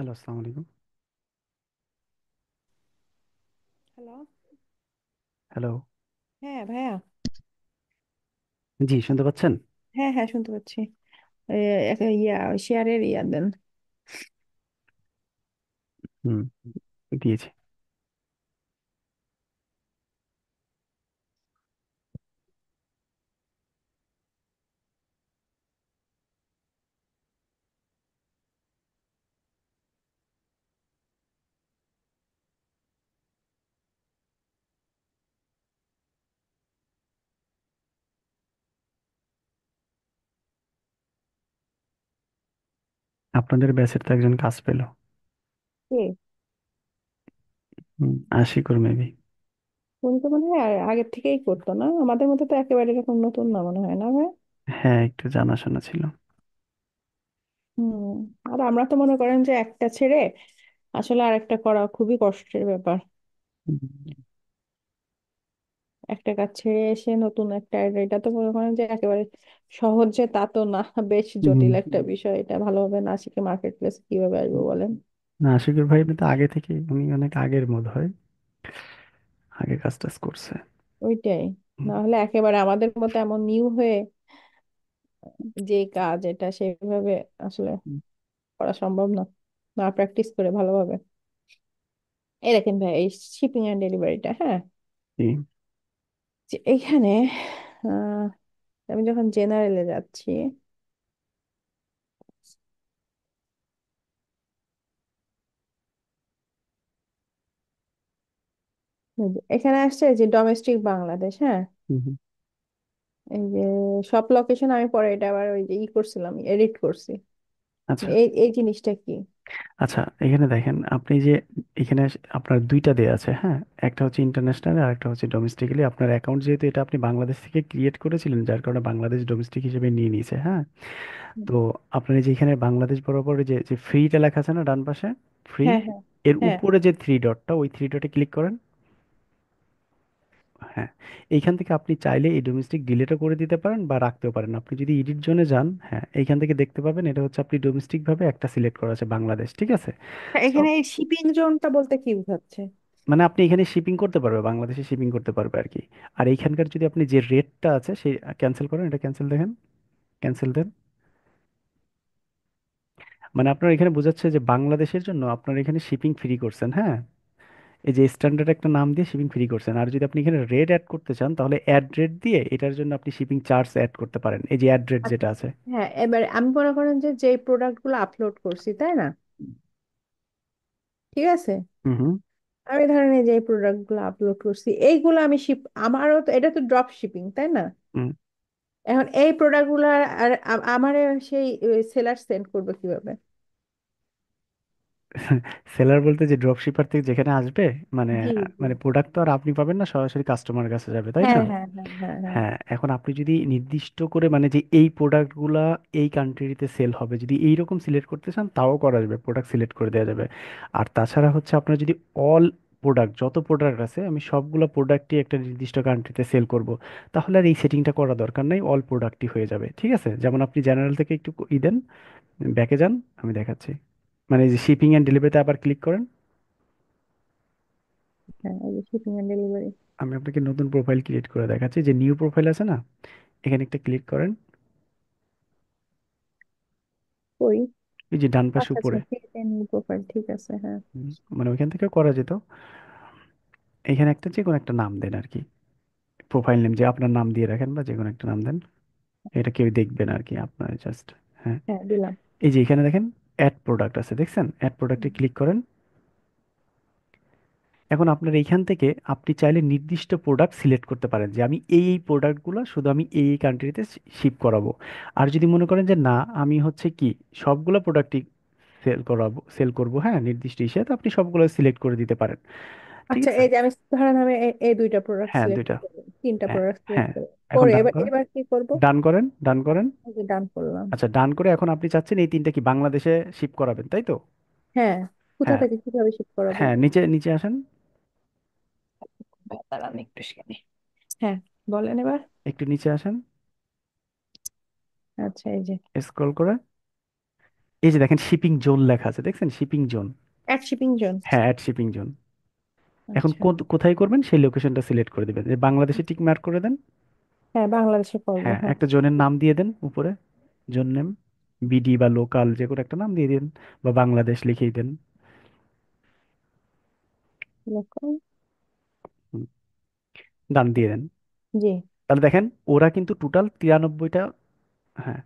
Hello, আসসালামু আলাইকুম। Hello. Hello. হ্যাঁ ভাইয়া। জি, শুনতে পাচ্ছেন? হ্যাঁ হ্যাঁ, শুনতে পাচ্ছি। একটা শেয়ারের দেন। হুম, দিয়েছি। আপনাদের ব্যাচের তো একজন কাজ পেল। কে? আশিকুর মেবি। উনি তো মনে হয় আগের থেকেই করতো না, আমাদের মধ্যে তো একেবারে এরকম নতুন না মনে হয়, না ভাই? হ্যাঁ, একটু জানাশোনা ছিল। হুম। আর আমরা তো মনে করেন যে একটা ছেড়ে আসলে আরেকটা করা খুবই কষ্টের ব্যাপার। হুম, একটা কাজ ছেড়ে এসে নতুন একটা, এটা তো মনে করেন যে একেবারে সহজ যে তা তো না, বেশ হুম, জটিল একটা বিষয়। এটা ভালোভাবে না শিখে মার্কেট প্লেসে কিভাবে আসবো বলেন? না, আশিকুর ভাই তো আগে থেকে, উনি অনেক আগের মনে হয়, আগে কাজ টাজ করছে। ওইটাই। হুম, না হলে একেবারে আমাদের মতো এমন নিউ হয়ে যে কাজ এটা সেভাবে আসলে হুম, করা সম্ভব না, না প্র্যাকটিস করে ভালোভাবে। এই দেখেন ভাই, এই শিপিং এন্ড ডেলিভারিটা, হ্যাঁ, জি, যে এইখানে আহ, আমি যখন জেনারেলে যাচ্ছি, এই যে এখানে আসছে যে ডোমেস্টিক বাংলাদেশ, হ্যাঁ। হুম, হুম। এই যে সব লোকেশন আমি পরে এটা আবার ওই যে করছিলাম, এডিট করছি। আচ্ছা, এই এই জিনিসটা কি? আচ্ছা, এখানে দেখেন আপনি যে এখানে আপনার দুইটা দেয়া আছে, হ্যাঁ। একটা হচ্ছে ইন্টারন্যাশনাল আর একটা হচ্ছে ডোমেস্টিক্যালি। আপনার অ্যাকাউন্ট যেহেতু এটা আপনি বাংলাদেশ থেকে ক্রিয়েট করেছিলেন, যার কারণে বাংলাদেশ ডোমেস্টিক হিসেবে নিয়ে নিয়েছে, হ্যাঁ। তো আপনার এই যে এখানে বাংলাদেশ বরাবর যে যে ফ্রিটা লেখা আছে না ডান পাশে, ফ্রি, হ্যাঁ হ্যাঁ এর হ্যাঁ। উপরে যে থ্রি ডটটা, ওই থ্রি ডটে ক্লিক করেন। হ্যাঁ, এইখান থেকে আপনি চাইলে এই ডোমেস্টিক ডিলিটও করে দিতে পারেন বা রাখতেও পারেন। আপনি যদি এডিট জোনে যান, হ্যাঁ, এইখান থেকে দেখতে পাবেন এটা হচ্ছে আপনি ডোমেস্টিক ভাবে একটা সিলেক্ট করা আছে বাংলাদেশ, ঠিক আছে। সো এখানে এই শিপিং জোনটা বলতে কি বোঝাচ্ছে? মানে আপনি এখানে শিপিং করতে পারবে, বাংলাদেশে শিপিং করতে পারবে আর কি। আর এইখানকার যদি আপনি যে রেটটা আছে সেই ক্যান্সেল করেন, এটা ক্যান্সেল দেখেন, ক্যান্সেল দেন। মানে আপনার এখানে বোঝাচ্ছে যে বাংলাদেশের জন্য আপনার এখানে শিপিং ফ্রি করছেন, হ্যাঁ। এই যে স্ট্যান্ডার্ড একটা নাম দিয়ে শিপিং ফ্রি করছেন। আর যদি আপনি এখানে রেট অ্যাড করতে চান, তাহলে অ্যাড রেট দিয়ে এটার জন্য আপনি শিপিং চার্জ অ্যাড করতে পারেন, এই যে অ্যাড রেট আচ্ছা। যেটা আছে। হ্যাঁ, এবার আমি মনে করেন যে যে প্রোডাক্ট গুলো আপলোড করছি, তাই না? ঠিক আছে। হুম, হুম, আমি ধরেন এই যে প্রোডাক্ট গুলো আপলোড করছি, এইগুলো আমি আমারও তো এটা তো ড্রপ শিপিং, তাই না? হুম। এখন এই প্রোডাক্ট গুলো আর আমার সেই সেলার সেন্ড করবে কিভাবে? সেলার বলতে যে ড্রপ শিপার থেকে যেখানে আসবে, মানে জি জি। মানে প্রোডাক্ট তো আর আপনি পাবেন না, সরাসরি কাস্টমারের কাছে যাবে, তাই হ্যাঁ না? হ্যাঁ হ্যাঁ হ্যাঁ হ্যাঁ। হ্যাঁ, এখন আপনি যদি নির্দিষ্ট করে মানে যে এই প্রোডাক্টগুলা এই কান্ট্রিতে সেল হবে, যদি এইরকম সিলেক্ট করতে চান তাও করা যাবে, প্রোডাক্ট সিলেক্ট করে দেওয়া যাবে। আর তাছাড়া হচ্ছে আপনার যদি অল প্রোডাক্ট, যত প্রোডাক্ট আছে আমি সবগুলো প্রোডাক্টই একটা নির্দিষ্ট কান্ট্রিতে সেল করব, তাহলে আর এই সেটিংটা করা দরকার নেই, অল প্রোডাক্টই হয়ে যাবে, ঠিক আছে। যেমন আপনি জেনারেল থেকে একটু দেন, ব্যাকে যান, আমি দেখাচ্ছি। মানে এই যে শিপিং অ্যান্ড ডেলিভারিতে আবার ক্লিক করেন। হ্যাঁ, এই যে শিপিং এন্ড ডেলিভারি। আমি আপনাকে নতুন প্রোফাইল ক্রিয়েট করে দেখাচ্ছি, যে নিউ প্রোফাইল আছে না, এখানে একটা ক্লিক করেন। ওই। এই যে ডান পাশে আচ্ছা আচ্ছা, উপরে, ক্রিয়েট এ নিউ প্রোফাইল, ঠিক আছে, হ্যাঁ। মানে ওইখান থেকে করা যেত। এখানে একটা যে কোনো একটা নাম দেন আর কি, প্রোফাইল নেম যে আপনার নাম দিয়ে রাখেন বা যে কোনো একটা নাম দেন। এটা কেউ দেখবে না আর কি, আপনার জাস্ট। হ্যাঁ, হ্যাঁ, দিলাম। এই যে এখানে দেখেন অ্যাড প্রোডাক্ট আছে, দেখছেন? অ্যাড প্রোডাক্টে ক্লিক করেন। এখন আপনার এইখান থেকে আপনি চাইলে নির্দিষ্ট প্রোডাক্ট সিলেক্ট করতে পারেন, যে আমি এই এই প্রোডাক্টগুলো শুধু আমি এই এই কান্ট্রিতে শিপ করাবো। আর যদি মনে করেন যে না, আমি হচ্ছে কি সবগুলো প্রোডাক্টই সেল করবো, হ্যাঁ, নির্দিষ্ট হিসেবে, তো আপনি সবগুলো সিলেক্ট করে দিতে পারেন, ঠিক আচ্ছা, আছে। এই যে আমি ধরেন আমি এই দুইটা প্রোডাক্ট হ্যাঁ, সিলেক্ট দুইটা। করবো, তিনটা হ্যাঁ, প্রোডাক্ট সিলেক্ট হ্যাঁ, করবো, এখন করে ডান এবার করেন, এবার কি করব? ডান করেন, ডান করেন। ডান করলাম। আচ্ছা, ডান করে এখন আপনি চাচ্ছেন এই তিনটা কি বাংলাদেশে শিপ করাবেন, তাই তো? হ্যাঁ। কোথা হ্যাঁ, থেকে কিভাবে শিফট করাবো? হ্যাঁ, নিচে নিচে আসেন, দাঁড়ান একটু সেখানে। হ্যাঁ, বলেন এবার। একটু নিচে আসেন, আচ্ছা, এই যে। স্ক্রল করে এই যে দেখেন শিপিং জোন লেখা আছে, দেখছেন shipping zone? Add shipping zone. হ্যাঁ, অ্যাড শিপিং জোন। এখন আচ্ছা। কোথায় করবেন সেই লোকেশনটা সিলেক্ট করে দিবেন, যে বাংলাদেশে টিক মার্ক করে দেন। হ্যাঁ, বাংলাদেশে করবো, হ্যাঁ, হ্যাঁ। একটা জোনের নাম দিয়ে দেন উপরে, জোন নেম, বিডি বা লোকাল যে কোনো একটা নাম দিয়ে দিন, বা বাংলাদেশ লিখেই দেন। লোকাল। ডান দিয়ে দেন। জি। তাহলে দেখেন ওরা কিন্তু টোটাল 93টা, হ্যাঁ,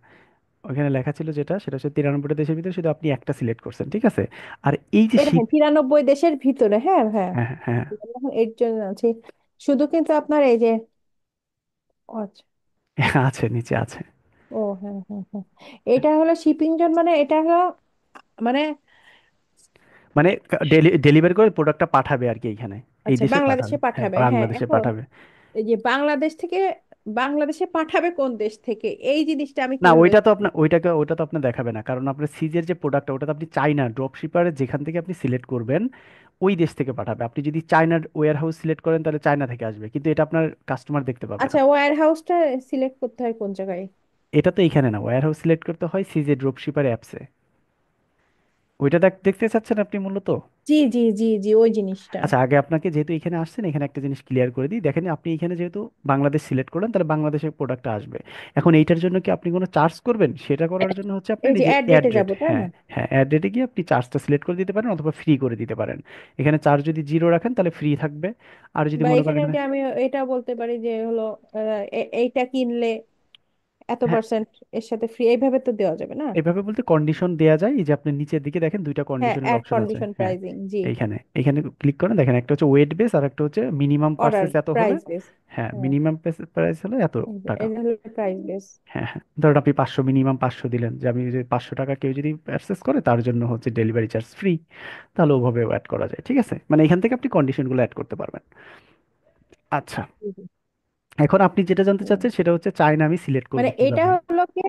ওখানে লেখা ছিল যেটা, সেটা হচ্ছে 93টা দেশের ভিতরে শুধু আপনি একটা সিলেক্ট করছেন, ঠিক আছে? আর এই যে এই দেখেন 93 দেশের ভিতরে, হ্যাঁ হ্যাঁ। হ্যাঁ, হ্যাঁ, এখন এর জন্য আছে, শুধু কিন্তু আপনার এই যে, ও আচ্ছা। হ্যাঁ, আছে নিচে আছে। ও হ্যাঁ হ্যাঁ হ্যাঁ। এটা হলো শিপিং জোন, মানে এটা হলো, মানে মানে ডেলিভারি করে প্রোডাক্টটা পাঠাবে আর কি এইখানে, এই আচ্ছা, দেশে বাংলাদেশে পাঠাবে, হ্যাঁ পাঠাবে, হ্যাঁ। বাংলাদেশে এখন পাঠাবে। এই যে বাংলাদেশ থেকে, বাংলাদেশে পাঠাবে কোন দেশ থেকে, এই জিনিসটা আমি না, কিভাবে? ওইটা তো আপনার দেখাবে না, কারণ আপনার সিজের যে প্রোডাক্টটা ওটা তো আপনি চাইনা ড্রপ শিপারে যেখান থেকে আপনি সিলেক্ট করবেন ওই দেশ থেকে পাঠাবে। আপনি যদি চায়নার ওয়্যার হাউস সিলেক্ট করেন তাহলে চায়না থেকে আসবে, কিন্তু এটা আপনার কাস্টমার দেখতে পাবে না। আচ্ছা, ওয়্যার হাউসটা সিলেক্ট করতে হয় কোন জায়গায়? এটা তো এইখানে না, ওয়্যার হাউস সিলেক্ট করতে হয় সিজে ড্রপ শিপার অ্যাপসে। ওইটা দেখতে চাচ্ছেন আপনি মূলত? জি জি জি জি, ওই জিনিসটা। আচ্ছা, আগে আপনাকে যেহেতু এখানে আসছেন এখানে একটা জিনিস ক্লিয়ার করে দিই, দেখেন আপনি এখানে যেহেতু বাংলাদেশ সিলেক্ট করলেন তাহলে বাংলাদেশের প্রোডাক্টটা আসবে। এখন এইটার জন্য কি আপনি কোনো চার্জ করবেন? সেটা করার জন্য হচ্ছে আপনার এই এই যে যে অ্যাড অ্যাড রেটে রেট, যাবো, তাই হ্যাঁ, না? হ্যাঁ, অ্যাড রেটে গিয়ে আপনি চার্জটা সিলেক্ট করে দিতে পারেন অথবা ফ্রি করে দিতে পারেন। এখানে চার্জ যদি জিরো রাখেন তাহলে ফ্রি থাকবে, আর যদি বা মনে করেন এখানে এখানে, যে আমি এটা বলতে পারি যে হলো, এইটা কিনলে এত হ্যাঁ, পার্সেন্ট এর সাথে ফ্রি, এইভাবে তো দেওয়া যাবে না? এভাবে বলতে কন্ডিশন দেয়া যায়। এই যে আপনি নিচের দিকে দেখেন দুইটা হ্যাঁ, কন্ডিশনের অ্যাড অপশন আছে, কন্ডিশন হ্যাঁ, প্রাইজিং, জি। এইখানে ক্লিক করেন, দেখেন একটা হচ্ছে ওয়েট বেস আর একটা হচ্ছে মিনিমাম অর্ডার পার্সেস এত হলে, প্রাইস বেস। হ্যাঁ হ্যাঁ, মিনিমাম প্রাইস হলে এত টাকা। এটা হলো প্রাইস বেস। হ্যাঁ, হ্যাঁ, ধরুন আপনি 500, মিনিমাম 500 দিলেন, যে আমি যদি 500 টাকা কেউ যদি অ্যাক্সেস করে তার জন্য হচ্ছে ডেলিভারি চার্জ ফ্রি, তাহলে ওভাবেও অ্যাড করা যায়, ঠিক আছে? মানে এখান থেকে আপনি কন্ডিশনগুলো অ্যাড করতে পারবেন। আচ্ছা, এখন আপনি যেটা জানতে চাচ্ছেন সেটা হচ্ছে চায়না আমি সিলেক্ট করব মানে এটা কিভাবে? হলো কি,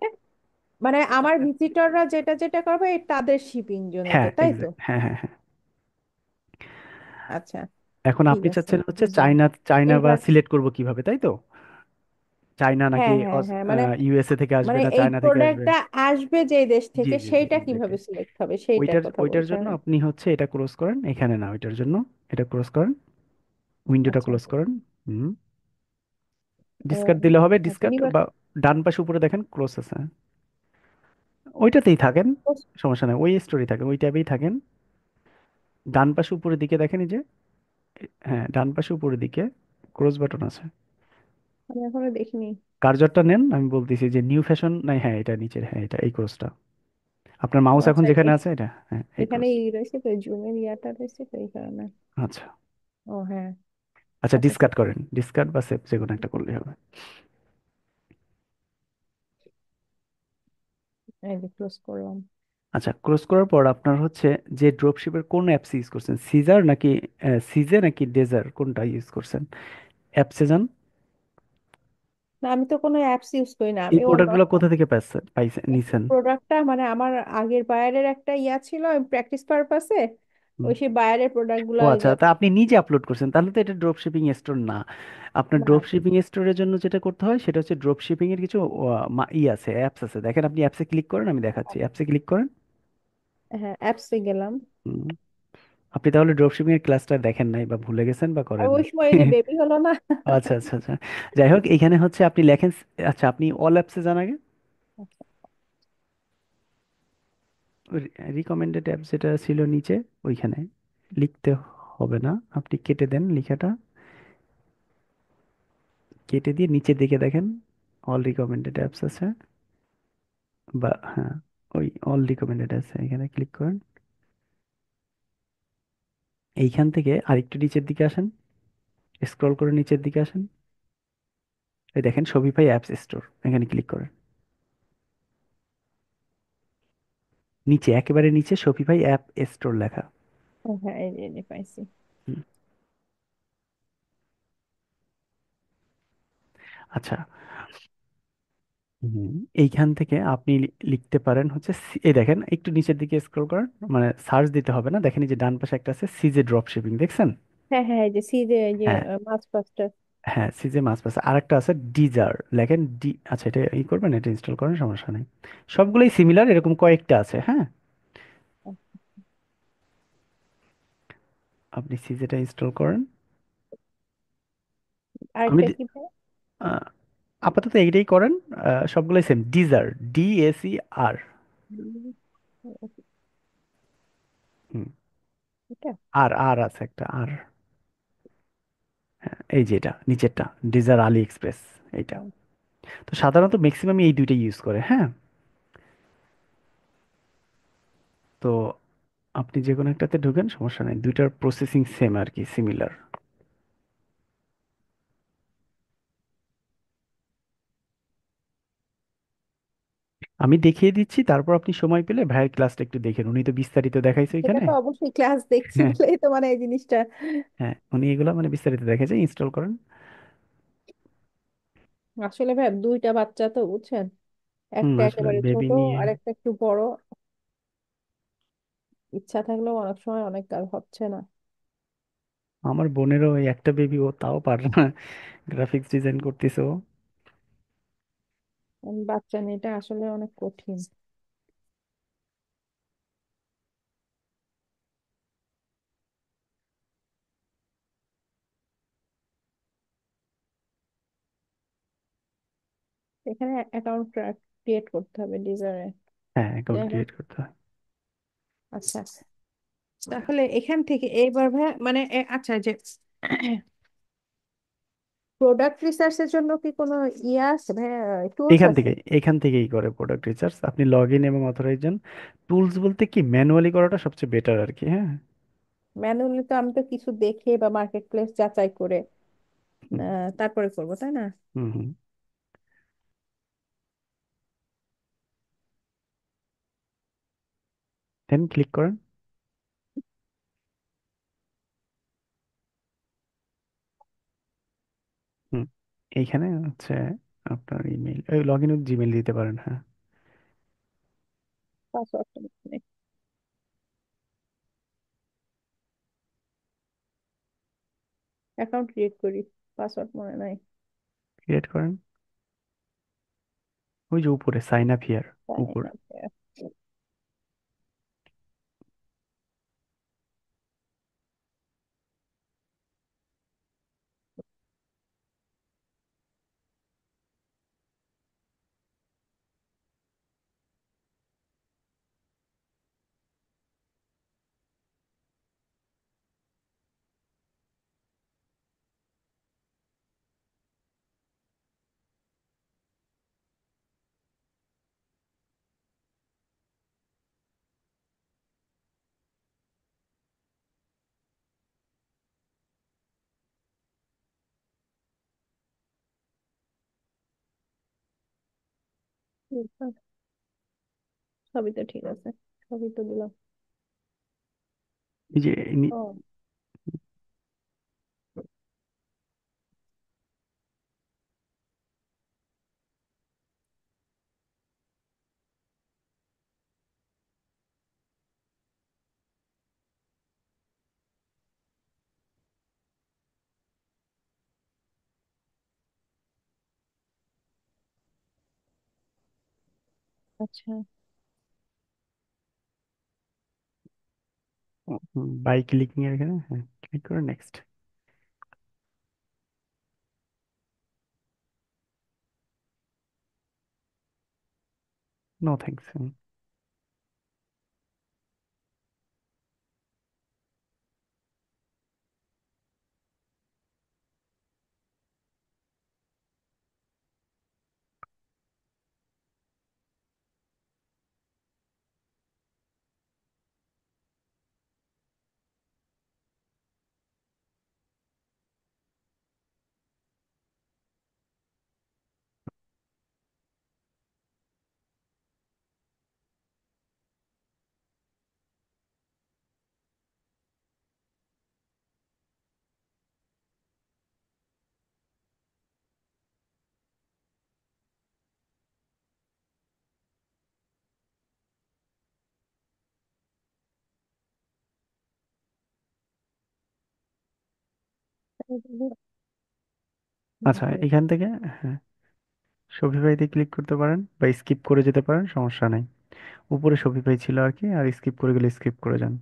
মানে আমার ভিজিটররা যেটা যেটা করবে এই তাদের শিপিং জোনেতে, হ্যাঁ, তাই তো? এক্সাক্ট, হ্যাঁ, হ্যাঁ, হ্যাঁ। আচ্ছা, এখন ঠিক আপনি আছে, চাচ্ছেন হচ্ছে বুঝলাম। চায়না, বা এইবার, সিলেক্ট করব কিভাবে, তাই তো? চায়না নাকি হ্যাঁ হ্যাঁ হ্যাঁ, মানে ইউএসএ থেকে আসবে মানে না এই চায়না থেকে আসবে? প্রোডাক্টটা আসবে যে দেশ জি, থেকে, জি, জি, সেইটা এক্স্যাক্টলি। কিভাবে সিলেক্ট হবে সেইটার কথা ওইটার বলছেন। জন্য আপনি হচ্ছে এটা ক্লোজ করেন, এখানে না, ওইটার জন্য এটা ক্লোজ করেন, উইন্ডোটা আচ্ছা ক্লোজ আচ্ছা। করেন। হুম, ও ডিসকার্ড দিলে হবে, আচ্ছা, ডিসকার্ড এবার বা ডান পাশে উপরে দেখেন ক্লোজ আছে, ওইটাতেই থাকেন, সমস্যা নেই, ওই স্টোরি থাকেন, ওই ট্যাবেই থাকেন। ডান পাশে উপরের দিকে দেখেন এই যে, হ্যাঁ ডান পাশে উপরের দিকে ক্লোজ বাটন আছে। আমি এখনো দেখিনি। কার্সরটা নেন, আমি বলতেছি যে নিউ ফ্যাশন নাই, হ্যাঁ এটা নিচের, হ্যাঁ এটা এই ক্লোজটা, আপনার ও মাউস এখন আচ্ছা, যেখানে আছে এটা, হ্যাঁ এই এখানে ক্লোজ। ই রয়েছে তো, জুমের ইয়াটা রয়েছে তো, এই কারণে। আচ্ছা, ও হ্যাঁ। আচ্ছা, আচ্ছা ডিসকার্ড ঠিক করেন, ডিসকার্ড বা সেভ যে কোনো একটা করলেই হবে। আছে, এই যে ক্লোজ করলাম। আচ্ছা, ক্লোজ করার পর আপনার হচ্ছে যে ড্রপশিপের কোন অ্যাপস ইউজ করছেন, সিজার নাকি সিজে নাকি ডেজার, কোনটা ইউজ করছেন? অ্যাপসে যান। না, আমি তো কোনো অ্যাপস ইউজ করি না, এই আমি অন্য প্রোডাক্টগুলো কোথা থেকে পাইছেন নিছেন? প্রোডাক্টটা, মানে আমার আগের বায়ারের একটা ইয়া ছিল প্র্যাকটিস পারপাসে, হুম। ওই সেই বায়ারের প্রোডাক্ট গুলো ও ওই আচ্ছা, যে। তা আপনি নিজে আপলোড করছেন, তাহলে তো এটা ড্রপ শিপিং স্টোর না। আপনার না। ড্রপ শিপিং স্টোরের জন্য যেটা করতে হয় সেটা হচ্ছে ড্রপ শিপিং এর কিছু আছে, অ্যাপস আছে, দেখেন আপনি অ্যাপসে ক্লিক করেন, আমি দেখাচ্ছি, অ্যাপসে ক্লিক করেন। হ্যাঁ, অ্যাপসে গেলাম। হুম। আপনি তাহলে ড্রপ শিপিং এর ক্লাসটা দেখেন নাই বা ভুলে গেছেন বা আর করেননি। ওই সময় যে বেবি হলো না। আচ্ছা, আচ্ছা, আচ্ছা, যাই হোক এখানে হচ্ছে আপনি লেখেন, আচ্ছা আপনি অল অ্যাপসে যান আগে, রিকমেন্ডেড অ্যাপ যেটা ছিল নিচে ওইখানে লিখতে হবে না, আপনি কেটে দেন লেখাটা, কেটে দিয়ে নিচের দিকে দেখেন অল রিকমেন্ডেড অ্যাপস আছে, বা হ্যাঁ ওই অল রিকমেন্ডেড আছে, এখানে ক্লিক করেন। এইখান থেকে আরেকটু নিচের দিকে আসেন, স্ক্রল করে নিচের দিকে আসেন, এই দেখেন শপিফাই অ্যাপস স্টোর, এখানে ক্লিক করেন। নিচে একেবারে নিচে শপিফাই অ্যাপ স্টোর লেখা। ও হ্যাঁ, এই যে পাইছি। হুম, আচ্ছা, হুম, এইখান থেকে আপনি লিখতে পারেন হচ্ছে এই দেখেন একটু নিচের দিকে স্ক্রল করেন, মানে সার্চ দিতে হবে না, দেখেন এই যে ডান পাশে একটা আছে সিজে ড্রপ শিপিং, দেখছেন? হ্যাঁ হ্যাঁ, এই যে সি যে, এই যে হ্যাঁ, মাছ পাস্তা। হ্যাঁ, সিজে মাছ পাস আরেকটা আছে ডিজার, লেখেন ডি, আচ্ছা এটা ই করবেন, এটা ইনস্টল করেন, সমস্যা নেই। সবগুলোই সিমিলার, এরকম কয়েকটা আছে, হ্যাঁ। আপনি সিজেটা ইনস্টল করেন। আমি আরেকটা কি ভাই? আহ, আপাতত এইটাই করেন। সবগুলোই সেম, ডিজার, DACR। হুম, হুম। এটা আর আর আছে একটা আর, এই যে এটা নিচেরটা, ডিজার আলি এক্সপ্রেস, এইটা। তো সাধারণত ম্যাক্সিমাম এই দুইটা ইউজ করে, হ্যাঁ। তো আপনি যে কোনো একটাতে ঢুকেন, সমস্যা নেই, দুইটার প্রসেসিং সেম আর কি, সিমিলার। আমি দেখিয়ে দিচ্ছি, তারপর আপনি সময় পেলে ভাইয়ের ক্লাসটা একটু দেখেন, উনি তো বিস্তারিত দেখাইছে এটা এখানে। তো অবশ্যই ক্লাস দেখছি হ্যাঁ, বলেই তো মানে এই জিনিসটা। হ্যাঁ উনি এগুলো মানে বিস্তারিত দেখাইছে, ইনস্টল করেন। আসলে ভাই দুইটা বাচ্চা তো বুঝছেন, হুম, একটা আসলে একেবারে বেবি ছোট নিয়ে। আর একটা একটু বড়। ইচ্ছা থাকলেও অনেক সময় অনেক কাজ হচ্ছে না। আমার বোনেরও ওই একটা বেবি, ও তাও পারে না, গ্রাফিক্স ডিজাইন করতেছে ও। বাচ্চা নিয়েটা আসলে অনেক কঠিন। এখানে অ্যাকাউন্ট ক্রিয়েট করতে হবে ডিজারে। হ্যাঁ, অ্যাকাউন্ট যাই হোক, ক্রিয়েট করতে হয়। আচ্ছা তাহলে এখান থেকে এইবার ভাই মানে আচ্ছা যে প্রোডাক্ট রিসার্চের জন্য কি কোনো ইয়ে আছে ভাই, টুলস এখান আছে? থেকে, এখান থেকেই করে প্রোডাক্ট রিসার্চ, আপনি লগ ইন এবং অথরাইজেশন। টুলস বলতে কি, ম্যানুয়ালি করাটা সবচেয়ে বেটার আর কি, হ্যাঁ। ম্যানুয়ালি তো আমি তো কিছু দেখে বা মার্কেট প্লেস যাচাই করে হুম, তারপরে করবো, তাই না? হুম, হুম। দেন ক্লিক করেন। হুম, এইখানে হচ্ছে আপনার ইমেল, লগ ইন জিমেল দিতে পারেন, হ্যাঁ। পাসওয়ার্ডটা অ্যাকাউন্ট ক্রিয়েট করি, পাসওয়ার্ড মনে নাই। ক্রিয়েট করেন, ওই যে উপরে সাইন আপ হিয়ার, Sign উপরে। up there. ঠিক আছে, সবই তো ঠিক আছে, সবই তো দিলাম। এই যে ও আচ্ছা, বাই ক্লিকিং এর এখানে, হ্যাঁ, ক্লিক করে নেক্সট। No thanks. আচ্ছা, এখান থেকে হ্যাঁ শপিফাইতে ক্লিক করতে পারেন বা স্কিপ করে যেতে পারেন, সমস্যা নাই। উপরে শপিফাই ছিল আর কি, আর স্কিপ করে গেলে স্কিপ করে যান।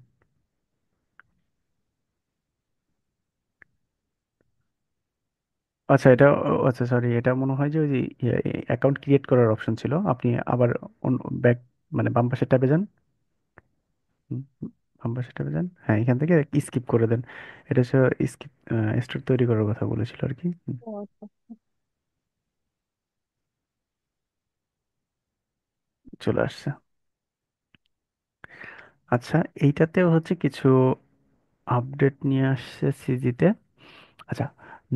আচ্ছা এটা আচ্ছা সরি, এটা মনে হয় যে ওই যে অ্যাকাউন্ট ক্রিয়েট করার অপশন ছিল, আপনি আবার ব্যাক মানে বাম পাশের ট্যাবে যান। হুম, বাম পাশের ট্যাবে যান, হ্যাঁ এখান থেকে স্কিপ করে দেন। এটা হচ্ছে স্কিপ স্টোর তৈরি করার কথা বলেছিল আর কি। ও আচ্ছা। চলে আসছে। আচ্ছা, এইটাতেও হচ্ছে কিছু আপডেট নিয়ে আসছে সিজিতে। আচ্ছা,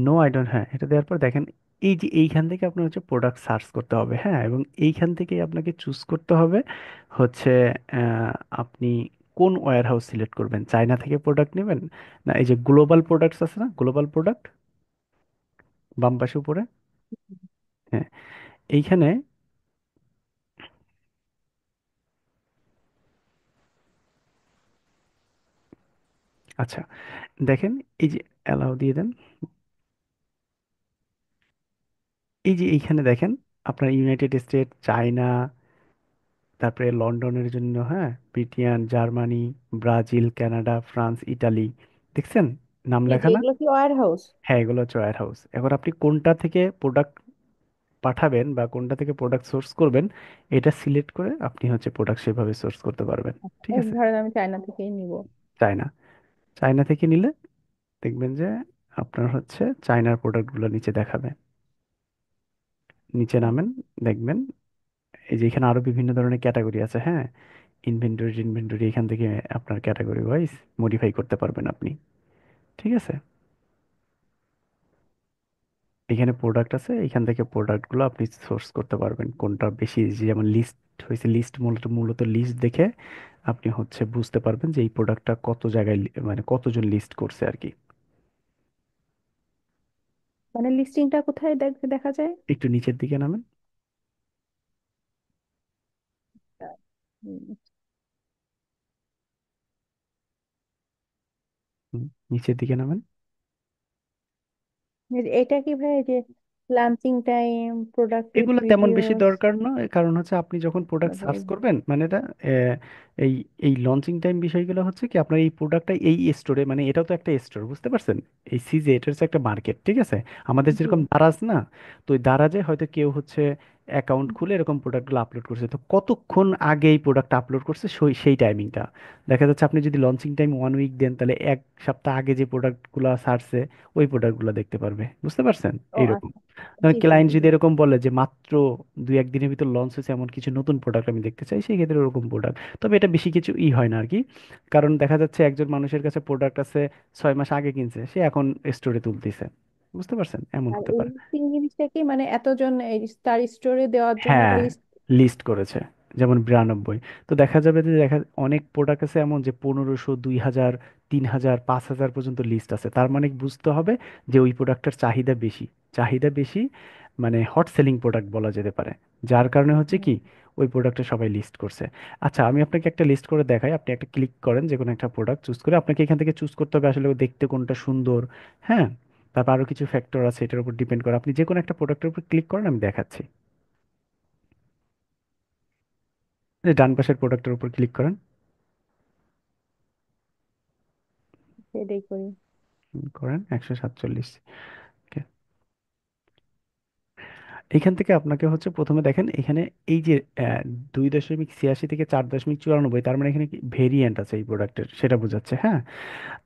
নো আই ডোন্ট, হ্যাঁ এটা দেওয়ার পর দেখেন, এই যে এইখান থেকে আপনার হচ্ছে প্রোডাক্ট সার্চ করতে হবে, হ্যাঁ এবং এইখান থেকেই আপনাকে চুজ করতে হবে হচ্ছে আপনি কোন ওয়্যার হাউস সিলেক্ট করবেন, চায়না থেকে প্রোডাক্ট নেবেন না এই যে গ্লোবাল প্রোডাক্টস আছে না, গ্লোবাল প্রোডাক্ট বাম পাশে উপরে, হ্যাঁ এইখানে। আচ্ছা দেখেন, এই যে অ্যালাউ দিয়ে দেন, এই যে এইখানে দেখেন আপনার ইউনাইটেড স্টেট, চায়না, তারপরে লন্ডনের জন্য হ্যাঁ Britain, Germany, Brazil, Canada, France, Italy, দেখছেন নাম এই যে লেখা না? এগুলো কি ওয়্যার হাউস? হ্যাঁ এগুলো হচ্ছে ওয়্যার হাউস। এখন আপনি কোনটা থেকে প্রোডাক্ট পাঠাবেন বা কোনটা থেকে প্রোডাক্ট সোর্স করবেন, এটা সিলেক্ট করে আপনি হচ্ছে প্রোডাক্ট সেভাবে সোর্স করতে পারবেন। ঠিক আছে, ধরেন আমি চায়না থেকেই নিব। চায়না, চায়না থেকে নিলে দেখবেন যে আপনার হচ্ছে চায়নার প্রোডাক্টগুলো নিচে দেখাবে। নিচে নামেন, দেখবেন এই যে এখানে আরো বিভিন্ন ধরনের ক্যাটাগরি আছে, হ্যাঁ ইনভেন্টরি ইনভেন্টরি, এখান থেকে আপনার ক্যাটাগরি ওয়াইজ মডিফাই করতে পারবেন আপনি। ঠিক আছে, এখানে প্রোডাক্ট আছে, এখান থেকে প্রোডাক্টগুলো আপনি সোর্স করতে পারবেন কোনটা বেশি, যেমন লিস্ট হয়েছে, লিস্ট মূলত মূলত লিস্ট দেখে আপনি হচ্ছে বুঝতে পারবেন যে এই প্রোডাক্টটা কত জায়গায় মানে কতজন লিস্ট করছে আর কি। মানে লিস্টিংটা কোথায় দেখা যায়? একটু নিচের দিকে নামেন। হুম। হুম, নিচের দিকে নামেন। এটা কি ভাই যে লাঞ্চিং টাইম, প্রোডাক্ট উইথ এগুলো তেমন বেশি রিভিউস? দরকার নয়, কারণ হচ্ছে আপনি যখন প্রোডাক্ট সার্চ করবেন মানে এটা আহ, এই এই লঞ্চিং টাইম বিষয়গুলো হচ্ছে কি আপনার এই প্রোডাক্টটা এই স্টোরে, মানে এটাও তো একটা স্টোর, বুঝতে পারছেন? এই সিজে এটা হচ্ছে একটা মার্কেট, ঠিক আছে? আমাদের জি। যেরকম দারাজ না, তো ওই দারাজে হয়তো কেউ হচ্ছে অ্যাকাউন্ট খুলে এরকম প্রোডাক্টগুলো আপলোড করছে, তো কতক্ষণ আগে এই প্রোডাক্ট আপলোড করছে সেই সেই টাইমিংটা দেখা যাচ্ছে। আপনি যদি লঞ্চিং টাইম 1 উইক দেন, তাহলে 1 সপ্তাহ আগে যে প্রোডাক্টগুলো সারছে ওই প্রোডাক্টগুলো দেখতে পারবে, বুঝতে পারছেন? ও এইরকম আচ্ছা। জি জি ক্লায়েন্ট জি যদি জি। এরকম বলে যে মাত্র 2-1 দিনের ভিতর লঞ্চ হয়েছে এমন কিছু নতুন প্রোডাক্ট আমি দেখতে চাই, সেই ক্ষেত্রে ওরকম প্রোডাক্ট, তবে এটা বেশি কিছু হয় না আর কি। কারণ দেখা যাচ্ছে একজন মানুষের কাছে প্রোডাক্ট আছে 6 মাস আগে কিনছে, সে এখন স্টোরে তুলতেছে, বুঝতে পারছেন? এমন আর হতে এই পারে। লিস্টিং জিনিসটা কি মানে এতজন এই তার স্টোরে দেওয়ার জন্য হ্যাঁ, একটা লিস্ট? লিস্ট করেছে যেমন 92, তো দেখা যাবে যে দেখা অনেক প্রোডাক্ট আছে এমন যে 1500, 2000, 3000, 5000 পর্যন্ত লিস্ট আছে, তার মানে বুঝতে হবে যে ওই প্রোডাক্টটার চাহিদা বেশি, চাহিদা বেশি, মানে হট সেলিং প্রোডাক্ট বলা যেতে পারে, যার কারণে হচ্ছে কি ওই প্রোডাক্টটা সবাই লিস্ট করছে। আচ্ছা আমি আপনাকে একটা লিস্ট করে দেখাই, আপনি একটা ক্লিক করেন যে কোনো একটা প্রোডাক্ট চুজ করে, আপনাকে এখান থেকে চুজ করতে হবে আসলে দেখতে কোনটা সুন্দর, হ্যাঁ তারপর আরো কিছু ফ্যাক্টর আছে এটার উপর ডিপেন্ড করে, আপনি যে কোনো একটা প্রোডাক্টের উপর ক্লিক করেন, আমি দেখাচ্ছি। এই ডান পাশের প্রোডাক্টের উপর ক্লিক করেন। সেটাই করি। করেন 147। Okay, এখান থেকে আপনাকে হচ্ছে প্রথমে দেখেন এখানে এই যে 2.86 থেকে 4.94, তার মানে এখানে ভেরিয়েন্ট আছে এই প্রোডাক্টের, সেটা বোঝাচ্ছে, হ্যাঁ।